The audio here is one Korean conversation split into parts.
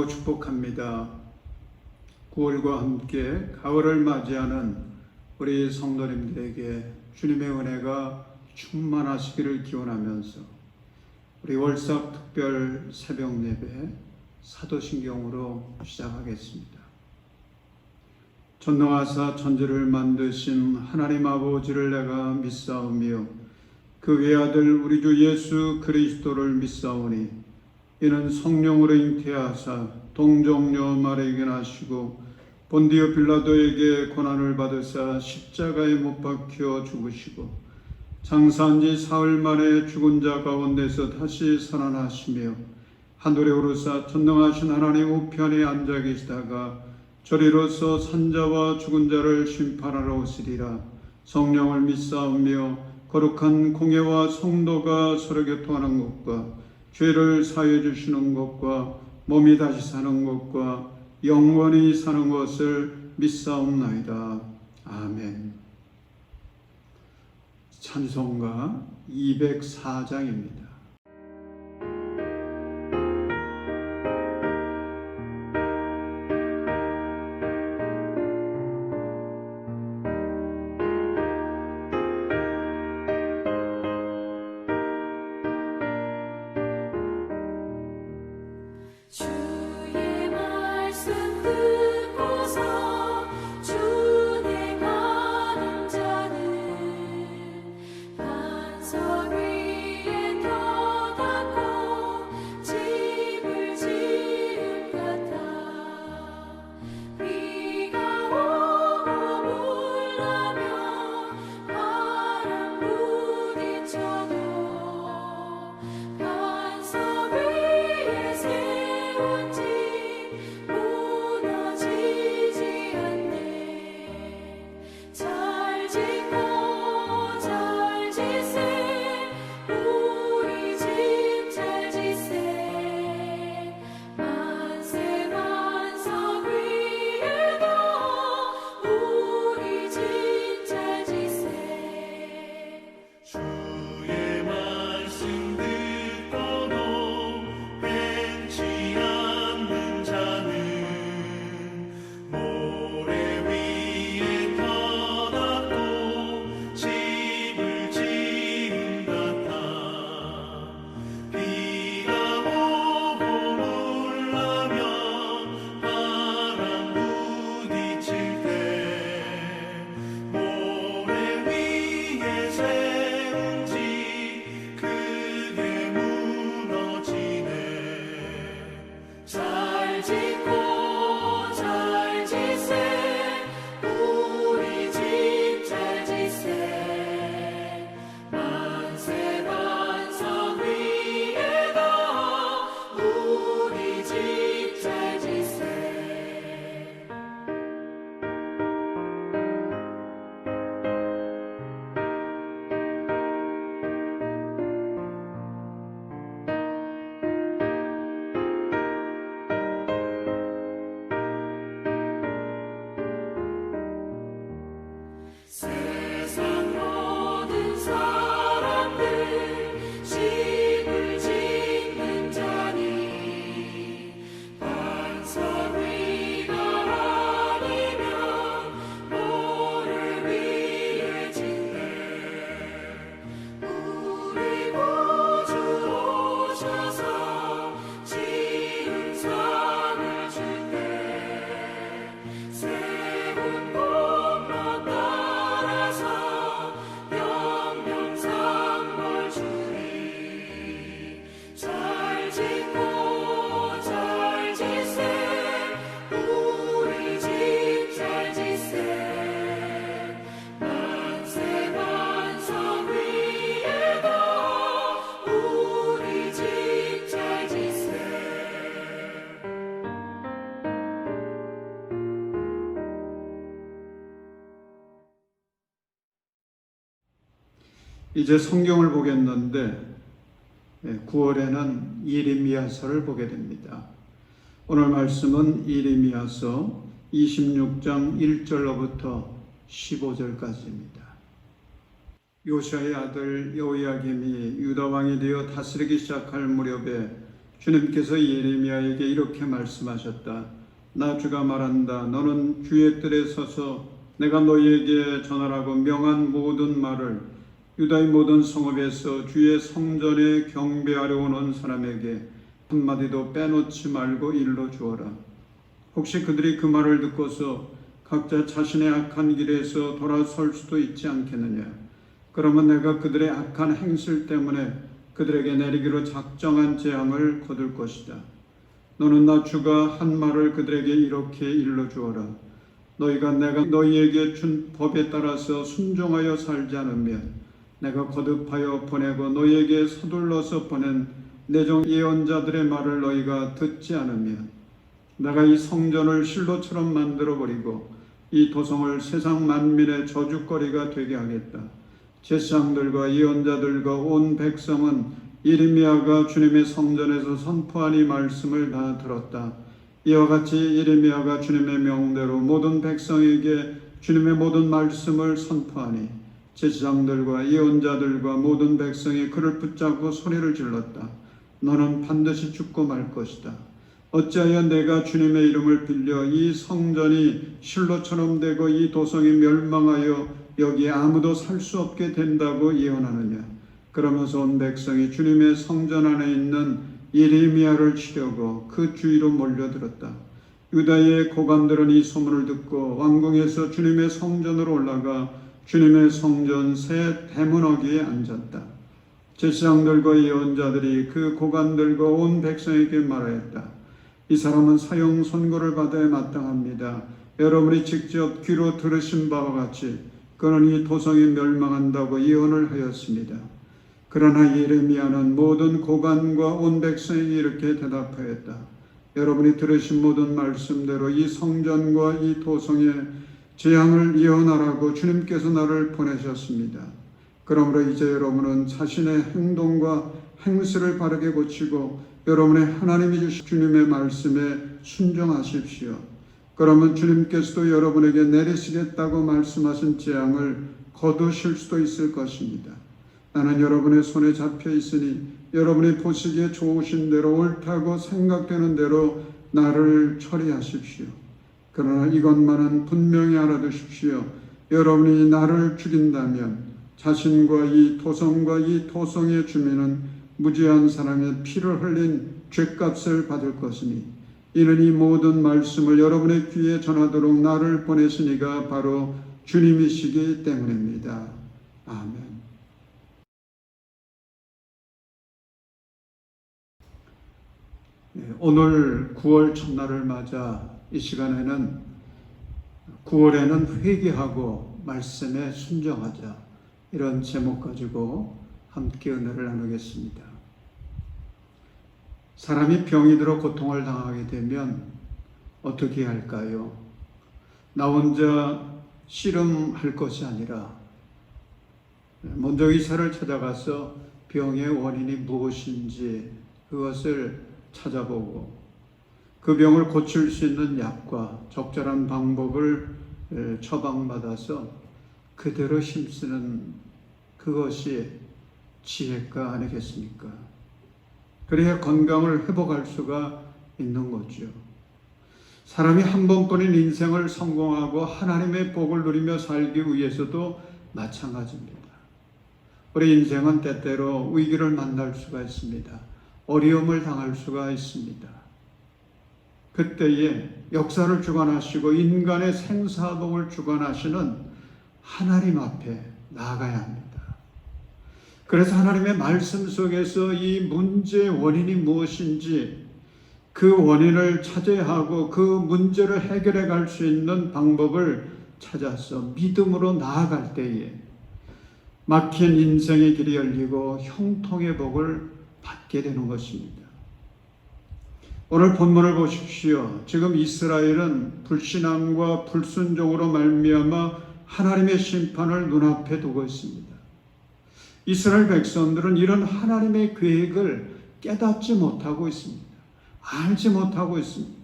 축복합니다. 9월과 함께 가을을 맞이하는 우리 성도님들에게 주님의 은혜가 충만하시기를 기원하면서 우리 월삭 특별 새벽 예배 사도신경으로 시작하겠습니다. 전능하사 천지를 만드신 하나님 아버지를 내가 믿사오며 그 외아들 우리 주 예수 그리스도를 믿사오니 이는 성령으로 잉태하사 동정녀 마리아에게 나시고 본디오 빌라도에게 고난을 받으사 십자가에 못 박혀 죽으시고 장사한 지 사흘 만에 죽은 자 가운데서 다시 살아나시며 하늘에 오르사 전능하신 하나님 우편에 앉아 계시다가 저리로서 산자와 죽은 자를 심판하러 오시리라. 성령을 믿사오며 거룩한 공예와 성도가 서로 교통하는 것과 죄를 사해 주시는 것과 몸이 다시 사는 것과 영원히 사는 것을 믿사옵나이다. 아멘. 찬송가 204장입니다. 이제 성경을 보겠는데 9월에는 예레미야서를 보게 됩니다. 오늘 말씀은 예레미야서 26장 1절로부터 15절까지입니다. 요시아의 아들 여호야김이 유다 왕이 되어 다스리기 시작할 무렵에 주님께서 예레미야에게 이렇게 말씀하셨다. 나 주가 말한다. 너는 주의 뜰에 서서 내가 너희에게 전하라고 명한 모든 말을 유다의 모든 성읍에서 주의 성전에 경배하려 오는 사람에게 한마디도 빼놓지 말고 일러 주어라. 혹시 그들이 그 말을 듣고서 각자 자신의 악한 길에서 돌아설 수도 있지 않겠느냐. 그러면 내가 그들의 악한 행실 때문에 그들에게 내리기로 작정한 재앙을 거둘 것이다. 너는 나 주가 한 말을 그들에게 이렇게 일러 주어라. 너희가 내가 너희에게 준 법에 따라서 순종하여 살지 않으면 내가 거듭하여 보내고 너희에게 서둘러서 보낸 내 종 예언자들의 말을 너희가 듣지 않으면 내가 이 성전을 실로처럼 만들어버리고 이 도성을 세상 만민의 저주거리가 되게 하겠다. 제사장들과 예언자들과 온 백성은 예레미야가 주님의 성전에서 선포한 이 말씀을 다 들었다. 이와 같이 예레미야가 주님의 명대로 모든 백성에게 주님의 모든 말씀을 선포하니 제사장들과 예언자들과 모든 백성이 그를 붙잡고 소리를 질렀다. 너는 반드시 죽고 말 것이다. 어찌하여 내가 주님의 이름을 빌려 이 성전이 실로처럼 되고 이 도성이 멸망하여 여기에 아무도 살 수 없게 된다고 예언하느냐. 그러면서 온 백성이 주님의 성전 안에 있는 예레미야를 치려고 그 주위로 몰려들었다. 유다의 고관들은 이 소문을 듣고 왕궁에서 주님의 성전으로 올라가 주님의 성전 새 대문어기에 앉았다. 제사장들과 예언자들이 그 고관들과 온 백성에게 말하였다. 이 사람은 사형 선고를 받아야 마땅합니다. 여러분이 직접 귀로 들으신 바와 같이 그는 이 도성이 멸망한다고 예언을 하였습니다. 그러나 예레미야는 모든 고관과 온 백성에게 이렇게 대답하였다. 여러분이 들으신 모든 말씀대로 이 성전과 이 도성에 재앙을 예언하라고 주님께서 나를 보내셨습니다. 그러므로 이제 여러분은 자신의 행동과 행실을 바르게 고치고 여러분의 하나님이 주신 주님의 말씀에 순종하십시오. 그러면 주님께서도 여러분에게 내리시겠다고 말씀하신 재앙을 거두실 수도 있을 것입니다. 나는 여러분의 손에 잡혀 있으니 여러분이 보시기에 좋으신 대로 옳다고 생각되는 대로 나를 처리하십시오. 그러나 이것만은 분명히 알아두십시오. 여러분이 나를 죽인다면 자신과 이 도성과 이 도성의 주민은 무지한 사람의 피를 흘린 죗값을 받을 것이니 이는 이 모든 말씀을 여러분의 귀에 전하도록 나를 보내신 이가 바로 주님이시기 때문입니다. 아멘. 오늘 9월 첫날을 맞아 이 시간에는 9월에는 회개하고 말씀에 순종하자 이런 제목 가지고 함께 은혜를 나누겠습니다. 사람이 병이 들어 고통을 당하게 되면 어떻게 할까요? 나 혼자 씨름할 것이 아니라 먼저 의사를 찾아가서 병의 원인이 무엇인지 그것을 찾아보고 그 병을 고칠 수 있는 약과 적절한 방법을 처방받아서 그대로 힘쓰는 그것이 지혜가 아니겠습니까? 그래야 건강을 회복할 수가 있는 거죠. 사람이 한 번뿐인 인생을 성공하고 하나님의 복을 누리며 살기 위해서도 마찬가지입니다. 우리 인생은 때때로 위기를 만날 수가 있습니다. 어려움을 당할 수가 있습니다. 그때에 역사를 주관하시고 인간의 생사복을 주관하시는 하나님 앞에 나아가야 합니다. 그래서 하나님의 말씀 속에서 이 문제의 원인이 무엇인지 그 원인을 찾아야 하고 그 문제를 해결해 갈 수 있는 방법을 찾아서 믿음으로 나아갈 때에 막힌 인생의 길이 열리고 형통의 복을 받게 되는 것입니다. 오늘 본문을 보십시오. 지금 이스라엘은 불신앙과 불순종으로 말미암아 하나님의 심판을 눈앞에 두고 있습니다. 이스라엘 백성들은 이런 하나님의 계획을 깨닫지 못하고 있습니다. 알지 못하고 있습니다.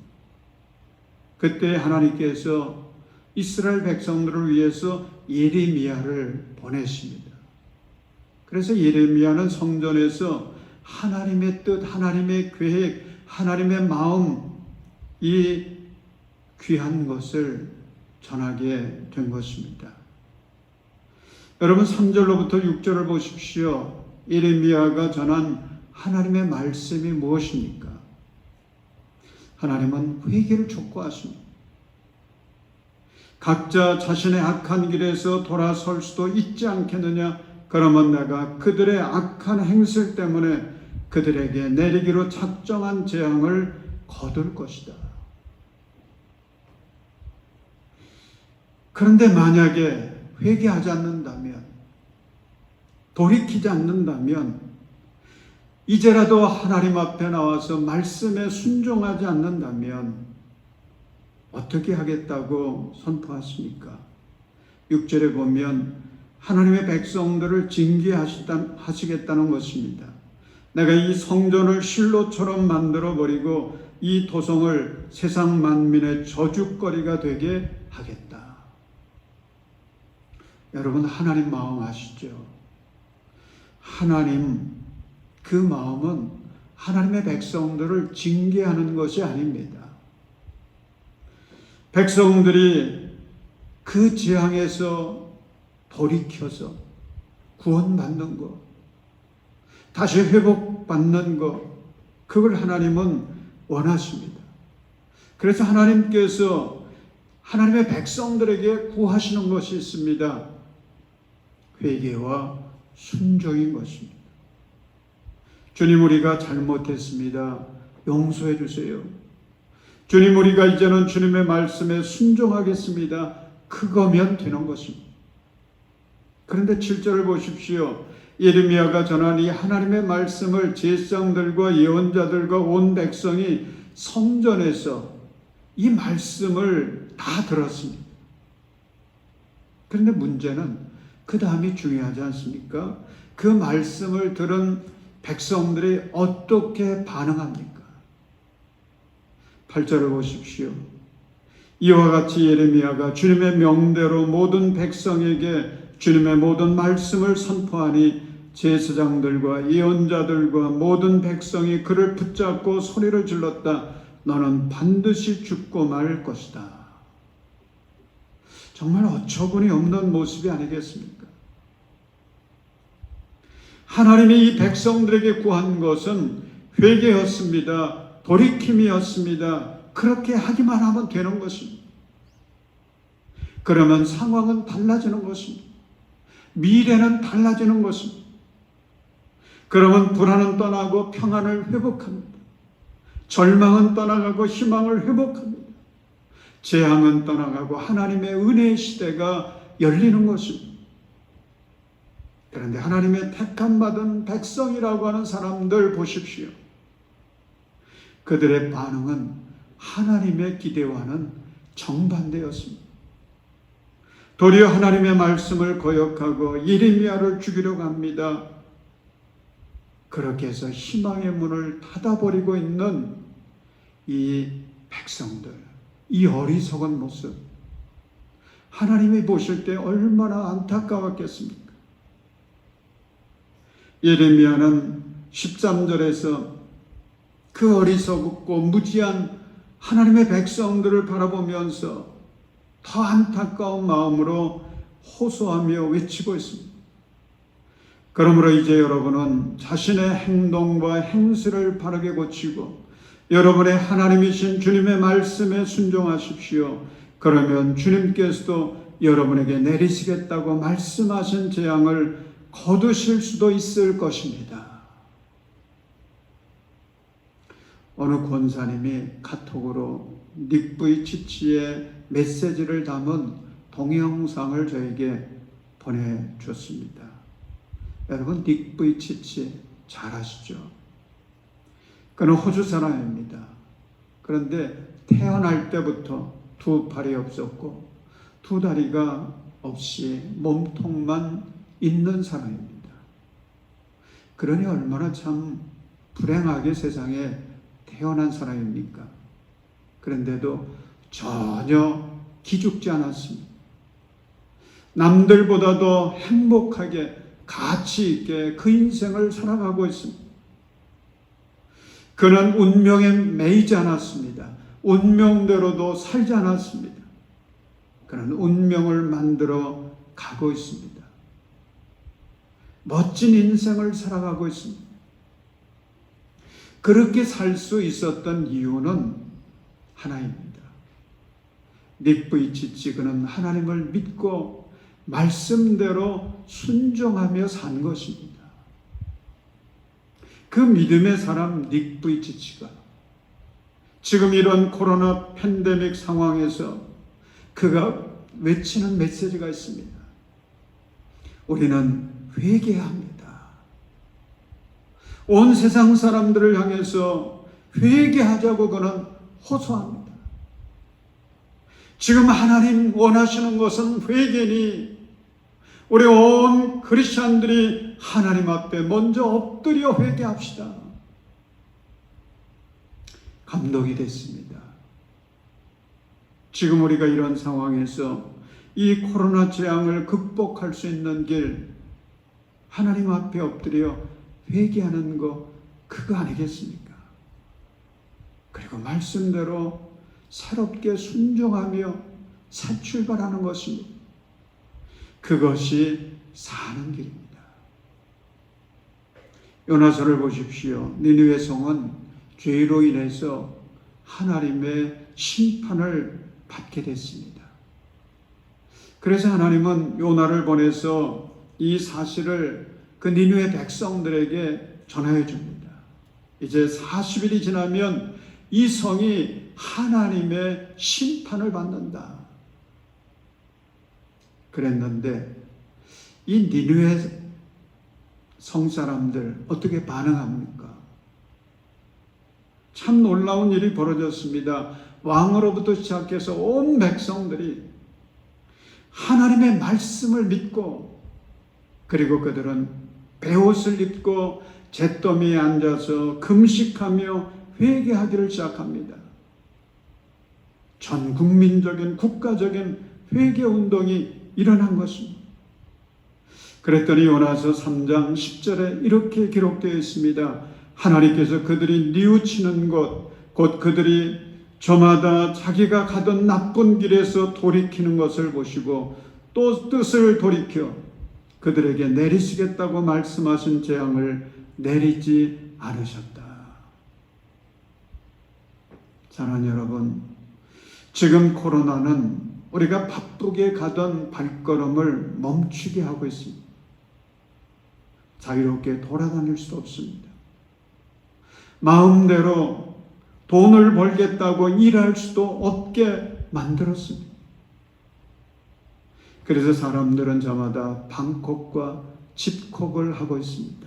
그때 하나님께서 이스라엘 백성들을 위해서 예레미야를 보내십니다. 그래서 예레미야는 성전에서 하나님의 뜻, 하나님의 계획, 하나님의 마음, 이 귀한 것을 전하게 된 것입니다. 여러분 3절로부터 6절을 보십시오. 예레미야가 전한 하나님의 말씀이 무엇입니까? 하나님은 회개를 촉구하십니다. 각자 자신의 악한 길에서 돌아설 수도 있지 않겠느냐? 그러면 내가 그들의 악한 행실 때문에 그들에게 내리기로 작정한 재앙을 거둘 것이다. 그런데 만약에 회개하지 않는다면, 돌이키지 않는다면, 이제라도 하나님 앞에 나와서 말씀에 순종하지 않는다면 어떻게 하겠다고 선포하십니까? 6절에 보면 하나님의 백성들을 징계하시겠다는 것입니다. 내가 이 성전을 실로처럼 만들어버리고 이 도성을 세상 만민의 저주거리가 되게 하겠다. 여러분 하나님 마음 아시죠? 하나님 그 마음은 하나님의 백성들을 징계하는 것이 아닙니다. 백성들이 그 재앙에서 돌이켜서 구원받는 것, 다시 회복받는 것, 그걸 하나님은 원하십니다. 그래서 하나님께서 하나님의 백성들에게 구하시는 것이 있습니다. 회개와 순종인 것입니다. 주님, 우리가 잘못했습니다. 용서해 주세요. 주님, 우리가 이제는 주님의 말씀에 순종하겠습니다. 그거면 되는 것입니다. 그런데 7절을 보십시오. 예레미야가 전한 이 하나님의 말씀을 제사장들과 예언자들과 온 백성이 성전에서 이 말씀을 다 들었습니다. 그런데 문제는 그 다음이 중요하지 않습니까? 그 말씀을 들은 백성들이 어떻게 반응합니까? 8절을 보십시오. 이와 같이 예레미야가 주님의 명대로 모든 백성에게 주님의 모든 말씀을 선포하니 제사장들과 예언자들과 모든 백성이 그를 붙잡고 소리를 질렀다. 너는 반드시 죽고 말 것이다. 정말 어처구니 없는 모습이 아니겠습니까? 하나님이 이 백성들에게 구한 것은 회개였습니다. 돌이킴이었습니다. 그렇게 하기만 하면 되는 것입니다. 그러면 상황은 달라지는 것입니다. 미래는 달라지는 것입니다. 그러면 불안은 떠나고 평안을 회복합니다. 절망은 떠나가고 희망을 회복합니다. 재앙은 떠나가고 하나님의 은혜의 시대가 열리는 것입니다. 그런데 하나님의 택함받은 백성이라고 하는 사람들 보십시오. 그들의 반응은 하나님의 기대와는 정반대였습니다. 도리어 하나님의 말씀을 거역하고 예레미야를 죽이려고 합니다. 그렇게 해서 희망의 문을 닫아버리고 있는 이 백성들, 이 어리석은 모습, 하나님이 보실 때 얼마나 안타까웠겠습니까? 예레미야는 13절에서 그 어리석고 무지한 하나님의 백성들을 바라보면서 더 안타까운 마음으로 호소하며 외치고 있습니다. 그러므로 이제 여러분은 자신의 행동과 행실을 바르게 고치고 여러분의 하나님이신 주님의 말씀에 순종하십시오. 그러면 주님께서도 여러분에게 내리시겠다고 말씀하신 재앙을 거두실 수도 있을 것입니다. 어느 권사님이 카톡으로 닉부이 치치의 메시지를 담은 동영상을 저에게 보내줬습니다. 여러분 닉부이 치치 잘 아시죠? 그는 호주 사람입니다. 그런데 태어날 때부터 두 팔이 없었고 두 다리가 없이 몸통만 있는 사람입니다. 그러니 얼마나 참 불행하게 세상에 태어난 사람입니까? 그런데도 전혀 기죽지 않았습니다. 남들보다도 행복하게 가치 있게 그 인생을 살아가고 있습니다. 그는 운명에 매이지 않았습니다. 운명대로도 살지 않았습니다. 그는 운명을 만들어 가고 있습니다. 멋진 인생을 살아가고 있습니다. 그렇게 살 수 있었던 이유는 하나입니다. 닉부이치치, 그는 하나님을 믿고 말씀대로 순종하며 산 것입니다. 그 믿음의 사람 닉부이치치가 지금 이런 코로나 팬데믹 상황에서 그가 외치는 메시지가 있습니다. 우리는 회개해야 합니다. 온 세상 사람들을 향해서 회개하자고 그는 호소합니다. 지금 하나님 원하시는 것은 회개니 우리 온 크리스찬들이 하나님 앞에 먼저 엎드려 회개합시다. 감동이 됐습니다. 지금 우리가 이런 상황에서 이 코로나 재앙을 극복할 수 있는 길, 하나님 앞에 엎드려 회개하는 거 그거 아니겠습니까? 그리고 말씀대로 새롭게 순종하며 새 출발하는 것입니다. 그것이 사는 길입니다. 요나서를 보십시오. 니느웨 성은 죄로 인해서 하나님의 심판을 받게 됐습니다. 그래서 하나님은 요나를 보내서 이 사실을 그 니느웨 백성들에게 전하여 줍니다. 이제 40일이 지나면 이 성이 하나님의 심판을 받는다. 그랬는데 이 니느웨 성 사람들 어떻게 반응합니까? 참 놀라운 일이 벌어졌습니다. 왕으로부터 시작해서 온 백성들이 하나님의 말씀을 믿고, 그리고 그들은 베옷을 입고 잿더미에 앉아서 금식하며 회개하기를 시작합니다. 전 국민적인 국가적인 회개 운동이 일어난 것입니다. 그랬더니 요나서 3장 10절에 이렇게 기록되어 있습니다. 하나님께서 그들이 뉘우치는 것, 곧 그들이 저마다 자기가 가던 나쁜 길에서 돌이키는 것을 보시고 또 뜻을 돌이켜 그들에게 내리시겠다고 말씀하신 재앙을 내리지 않으셨다. 사랑하는 여러분, 지금 코로나는 우리가 바쁘게 가던 발걸음을 멈추게 하고 있습니다. 자유롭게 돌아다닐 수 없습니다. 마음대로 돈을 벌겠다고 일할 수도 없게 만들었습니다. 그래서 사람들은 저마다 방콕과 집콕을 하고 있습니다.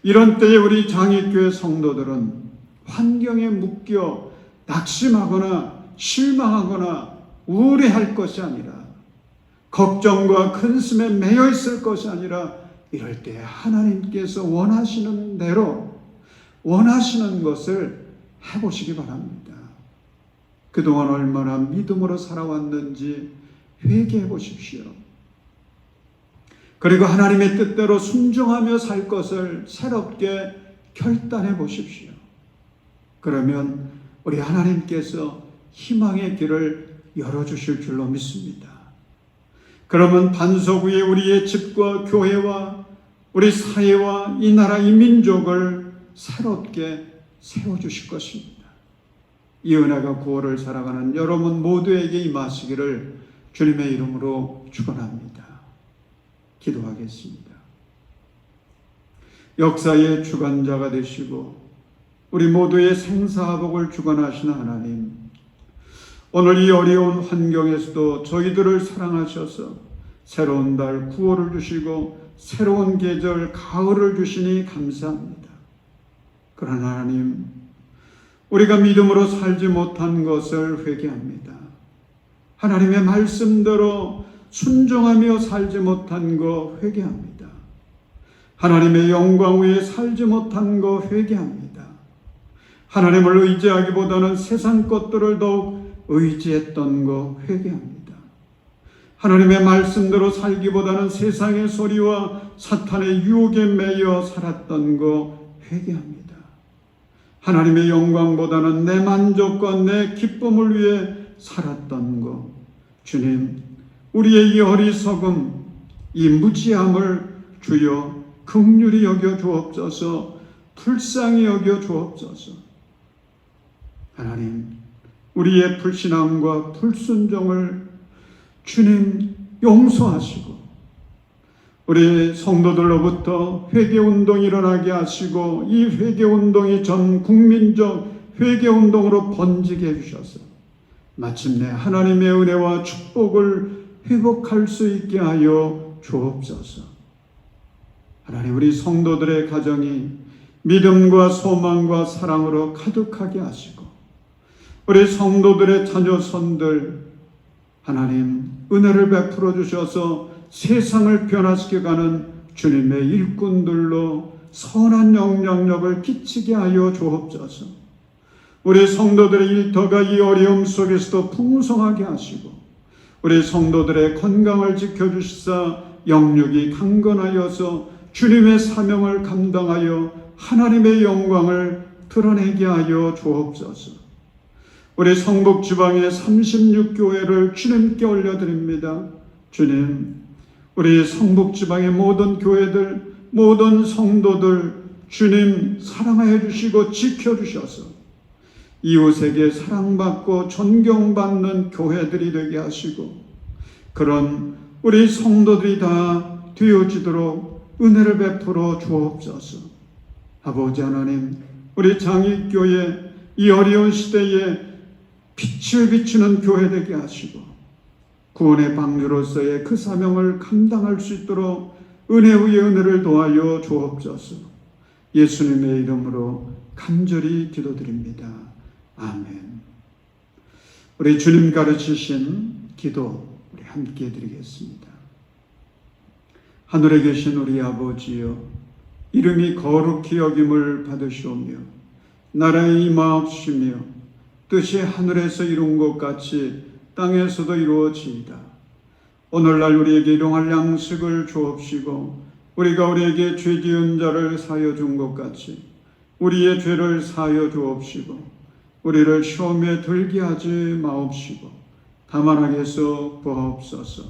이런 때에 우리 장애교회 성도들은 환경에 묶여 낙심하거나 실망하거나 우울해할 것이 아니라, 걱정과 근심에 매여 있을 것이 아니라, 이럴 때 하나님께서 원하시는 대로 원하시는 것을 해보시기 바랍니다. 그동안 얼마나 믿음으로 살아왔는지 회개해 보십시오. 그리고 하나님의 뜻대로 순종하며 살 것을 새롭게 결단해 보십시오. 그러면 우리 하나님께서 희망의 길을 열어주실 줄로 믿습니다. 그러면 반석 위에 우리의 집과 교회와 우리 사회와 이 나라 이 민족을 새롭게 세워주실 것입니다. 이 은혜가 구원을 살아가는 여러분 모두에게 임하시기를 주님의 이름으로 축원합니다. 기도하겠습니다. 역사의 주관자가 되시고 우리 모두의 생사복을 주관하시는 하나님, 오늘 이 어려운 환경에서도 저희들을 사랑하셔서 새로운 달 9월을 주시고 새로운 계절 가을을 주시니 감사합니다. 그러나 하나님, 우리가 믿음으로 살지 못한 것을 회개합니다. 하나님의 말씀대로 순종하며 살지 못한 거 회개합니다. 하나님의 영광 위에 살지 못한 거 회개합니다. 하나님을 의지하기보다는 세상 것들을 더욱 의지했던 거 회개합니다. 하나님의 말씀대로 살기보다는 세상의 소리와 사탄의 유혹에 매여 살았던 거 회개합니다. 하나님의 영광보다는 내 만족과 내 기쁨을 위해 살았던 것, 주님, 우리의 이 어리석음, 이 무지함을 주여 긍휼히 여겨 주옵소서. 불쌍히 여겨 주옵소서. 하나님, 우리의 불신앙과 불순종을 주님 용서하시고 우리 성도들로부터 회개운동이 일어나게 하시고 이 회개운동이 전 국민적 회개운동으로 번지게 해주셔서 마침내 하나님의 은혜와 축복을 회복할 수 있게 하여 주옵소서. 하나님, 우리 성도들의 가정이 믿음과 소망과 사랑으로 가득하게 하시고 우리 성도들의 자녀손들 하나님 은혜를 베풀어 주셔서 세상을 변화시켜가는 주님의 일꾼들로 선한 영향력을 끼치게 하여 주옵소서. 우리 성도들의 일터가 이 어려움 속에서도 풍성하게 하시고 우리 성도들의 건강을 지켜주시사 영육이 강건하여서 주님의 사명을 감당하여 하나님의 영광을 드러내게 하여 주옵소서. 우리 성북지방의 36교회를 주님께 올려드립니다. 주님, 우리 성북지방의 모든 교회들, 모든 성도들 주님 사랑하여 주시고 지켜주셔서 이웃에게 사랑받고 존경받는 교회들이 되게 하시고 그런 우리 성도들이 다 되어지도록 은혜를 베풀어 주옵소서. 아버지 하나님, 우리 장익교회 이 어려운 시대에 빛을 비추는 교회 되게 하시고 구원의 방주로서의 그 사명을 감당할 수 있도록 은혜 위에 은혜를 도하여 주옵소서. 예수님의 이름으로 간절히 기도드립니다. 아멘. 우리 주님 가르치신 기도 우리 함께 해드리겠습니다. 하늘에 계신 우리 아버지여, 이름이 거룩히 여김을 받으시오며 나라의 임하옵시며 뜻이 하늘에서 이룬 것 같이 땅에서도 이루어지이다. 오늘날 우리에게 일용할 양식을 주옵시고 우리가 우리에게 죄 지은 자를 사하여 준 것 같이 우리의 죄를 사하여 주옵시고 우리를 시험에 들게 하지 마옵시고 다만 악에서 구하옵소서.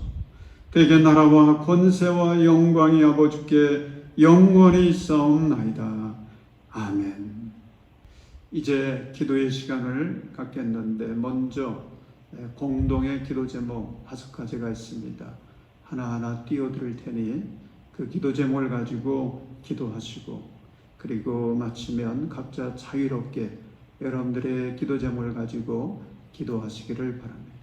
대개 나라와 권세와 영광이 아버지께 영원히 있사옵나이다. 아멘. 이제 기도의 시간을 갖겠는데 먼저 공동의 기도 제목 5가지가 있습니다. 하나하나 띄워드릴 테니 그 기도 제목을 가지고 기도하시고 그리고 마치면 각자 자유롭게 여러분들의 기도 제목을 가지고 기도하시기를 바랍니다.